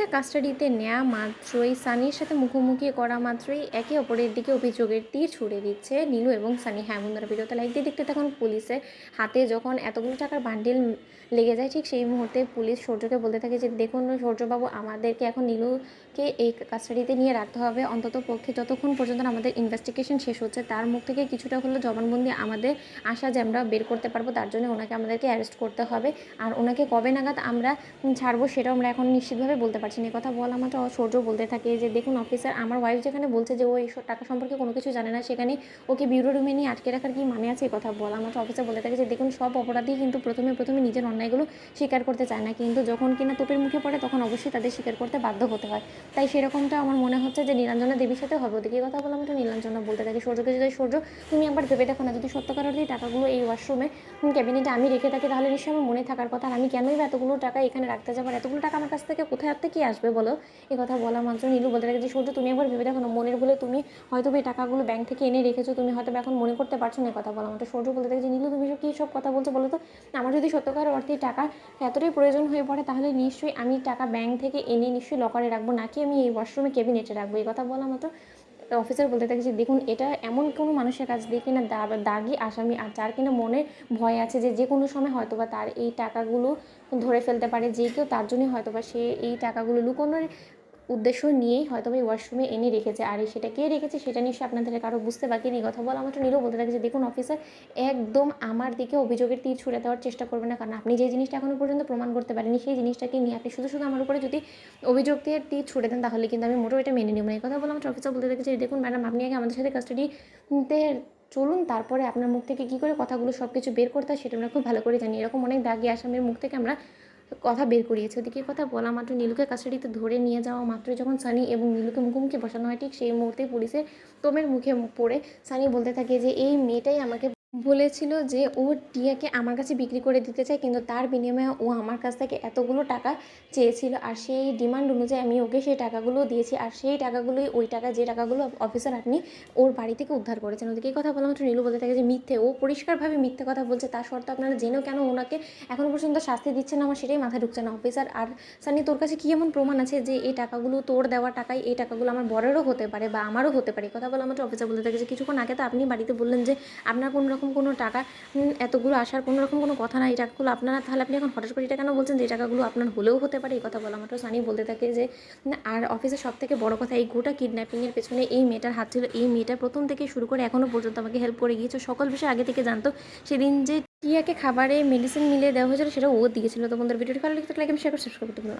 নীলুকে কাস্টাডিতে নেওয়া মাত্রই সানির সাথে মুখোমুখি করা মাত্রই একে অপরের দিকে অভিযোগের তীর ছুড়ে দিচ্ছে নীলু এবং সানি। হ্যাঁ বন্ধুরা, ভিডিওতে লাইক দিয়ে দেখতে তখন পুলিশের হাতে যখন এতগুলো টাকার বান্ডিল লেগে যায়, ঠিক সেই মুহূর্তে পুলিশ সূর্যকে বলতে থাকে যে দেখুন সূর্যবাবু, আমাদেরকে এখন নীলুকে এই কাস্টাডিতে নিয়ে রাখতে হবে অন্তত পক্ষে যতক্ষণ পর্যন্ত আমাদের ইনভেস্টিগেশন শেষ হচ্ছে। তার মুখ থেকে কিছুটা হলেও জবানবন্দি আমাদের আশা যে আমরা বের করতে পারবো, তার জন্য ওনাকে আমাদেরকে অ্যারেস্ট করতে হবে। আর ওনাকে কবে নাগাদ আমরা ছাড়বো সেটাও আমরা এখন নিশ্চিতভাবে বলতে পারছি না। কথা বলা মাত্র সূর্য বলতে থাকে যে দেখুন অফিসার, আমার ওয়াইফ যেখানে বলছে যে ও এই টাকা সম্পর্কে কোনো কিছু জানে না, সেখানে ওকে বিউরো রুমে নিয়ে আটকে রাখার কি মানে আছে? এই কথা বলা মাত্র অফিসার বলতে থাকে যে দেখুন সব অপরাধী কিন্তু প্রথমে নিজের অন্যায়গুলো স্বীকার করতে চায় না, কিন্তু যখন কিনা তোপের মুখে পড়ে তখন অবশ্যই তাদের স্বীকার করতে বাধ্য হতে হয়। তাই সেরকমটা আমার মনে হচ্ছে যে নীলাঞ্জনা দেবীর সাথে হবে। ওদিকে কথা বলা মাত্র নীলাঞ্জনা বলতে থাকে সূর্যকে যদি সূর্য তুমি একবার ভেবে দেখো না, যদি সত্যকার অর্থেই টাকাগুলো এই ওয়াশরুমে ক্যাবিনেটে আমি রেখে থাকি তাহলে নিশ্চয়ই আমার মনে থাকার কথা। আর আমি কেনই বা এতগুলো টাকা এখানে রাখতে যাবো? এতগুলো টাকা আমার কাছ থেকে কোথায় থেকে আসবে বলো? এই কথা বলা মাত্র নীলু বলতে থাকে যে সূর্য তুমি একবার ভেবে দেখো না, মনের বলে তুমি হয়তো এই টাকাগুলো ব্যাংক থেকে এনে রেখেছো, তুমি হয়তো এখন মনে করতে পারছো না। কথা বলা মাত্র সূর্য বলতে থাকে যে নীলু তুমি কী সব কথা বলছো বলো তো? আমার যদি সত্যকার অর্থে টাকা এতটাই প্রয়োজন হয়ে পড়ে তাহলে নিশ্চয়ই আমি টাকা ব্যাংক থেকে এনে নিশ্চয়ই লকারে রাখবো, নাকি আমি এই ওয়াশরুমে ক্যাবিনেটে রাখবো। এই কথা বলা মাত্র অফিসার বলতে থাকে যে দেখুন এটা এমন কোনো মানুষের কাছ দিয়ে কিনা দাগি আসামি, আর যার কিনা মনে ভয় আছে যে যে কোনো সময় হয়তো বা তার এই টাকাগুলো ধরে ফেলতে পারে, যে কেউ, তার জন্যই হয়তো বা সে এই টাকাগুলো লুকোনোর উদ্দেশ্য নিয়েই হয়তো এই ওয়াশরুমে এনে রেখেছে। আর সেটা কে রেখেছে সেটা নিশ্চয়ই আপনাদের কারো বুঝতে বাকি নেই। কথা বলা মাত্র নীলু বলতে থাকে যে দেখুন অফিসার, একদম আমার দিকে অভিযোগের তীর ছুড়ে দেওয়ার চেষ্টা করবেন না, কারণ আপনি যে জিনিসটা এখনো পর্যন্ত প্রমাণ করতে পারেনি সেই জিনিসটাকে নিয়ে আপনি শুধু শুধু আমার উপরে যদি অভিযোগের তীর ছুড়ে দেন তাহলে কিন্তু আমি মোটেও এটা মেনে নেব না। এই কথা বলা মাত্র অফিসার বলতে থাকে যে দেখুন ম্যাডাম, আপনি আগে আমাদের সাথে কাস্টাডিতে চলুন, তারপরে আপনার মুখ থেকে কী করে কথাগুলো সব কিছু বের করতে হয় সেটা আমরা খুব ভালো করে জানি। এরকম অনেক দাগি আসামির মুখ থেকে আমরা কথা বের করিয়েছে। ওদিকে কথা বলা মাত্র নীলুকে কাস্টাডিতে ধরে নিয়ে যাওয়া মাত্রই যখন সানি এবং নীলুকে মুখোমুখি বসানো হয়, ঠিক সেই মুহূর্তে পুলিশের তোমের মুখে পড়ে সানি বলতে থাকে যে এই মেয়েটাই আমাকে বলেছিল যে ও টিয়াকে আমার কাছে বিক্রি করে দিতে চায়, কিন্তু তার বিনিময়ে ও আমার কাছ থেকে এতগুলো টাকা চেয়েছিল, আর সেই ডিমান্ড অনুযায়ী আমি ওকে সেই টাকাগুলো দিয়েছি। আর সেই টাকাগুলোই ওই টাকা যে টাকাগুলো অফিসার আপনি ওর বাড়ি থেকে উদ্ধার করেছেন। ওদিকে এই কথা বলা মাত্র নীলু বলতে থাকে যে মিথ্যে, ও পরিষ্কারভাবে মিথ্যে কথা বলছে, তার সত্ত্বেও আপনারা জেনেও কেন ওনাকে এখনও পর্যন্ত শাস্তি দিচ্ছেন না, আমার সেটাই মাথায় ঢুকছে না অফিসার। আর সানি, তোর কাছে কী এমন প্রমাণ আছে যে এই টাকাগুলো তোর দেওয়া টাকায় এই টাকাগুলো আমার বরেরও হতে পারে বা আমারও হতে পারে? কথা বলা মাত্র অফিসার বলতে থাকে যে কিছুক্ষণ আগে তো আপনি বাড়িতে বললেন যে আপনার কোনো রকম কোনো টাকা এতগুলো আসার কোনো রকম কোনো কথা না, এই টাকাগুলো আপনারা, তাহলে আপনি এখন হঠাৎ করে এটা কেন বলছেন যে এই টাকাগুলো আপনার হলেও হতে পারে? এই কথা বলা মাত্র সানি বলতে থাকে যে আর অফিসের সব থেকে বড় কথা, এই গোটা কিডন্যাপিংয়ের পেছনে এই মেয়েটার হাত ছিল। এই মেয়েটা প্রথম থেকে শুরু করে এখনও পর্যন্ত আমাকে হেল্প করে গিয়েছে, সকল বিষয় আগে থেকে জানতো। সেদিন যে টিয়াকে খাবারে মেডিসিন মিলিয়ে দেওয়া হয়েছিল সেটা ও দিয়েছিল। তো বন্ধুরা, ভিডিওটি ভালো লাগলে লাইক এবং শেয়ার করে সাবস্ক্রাইব করতে ভুলবেন না।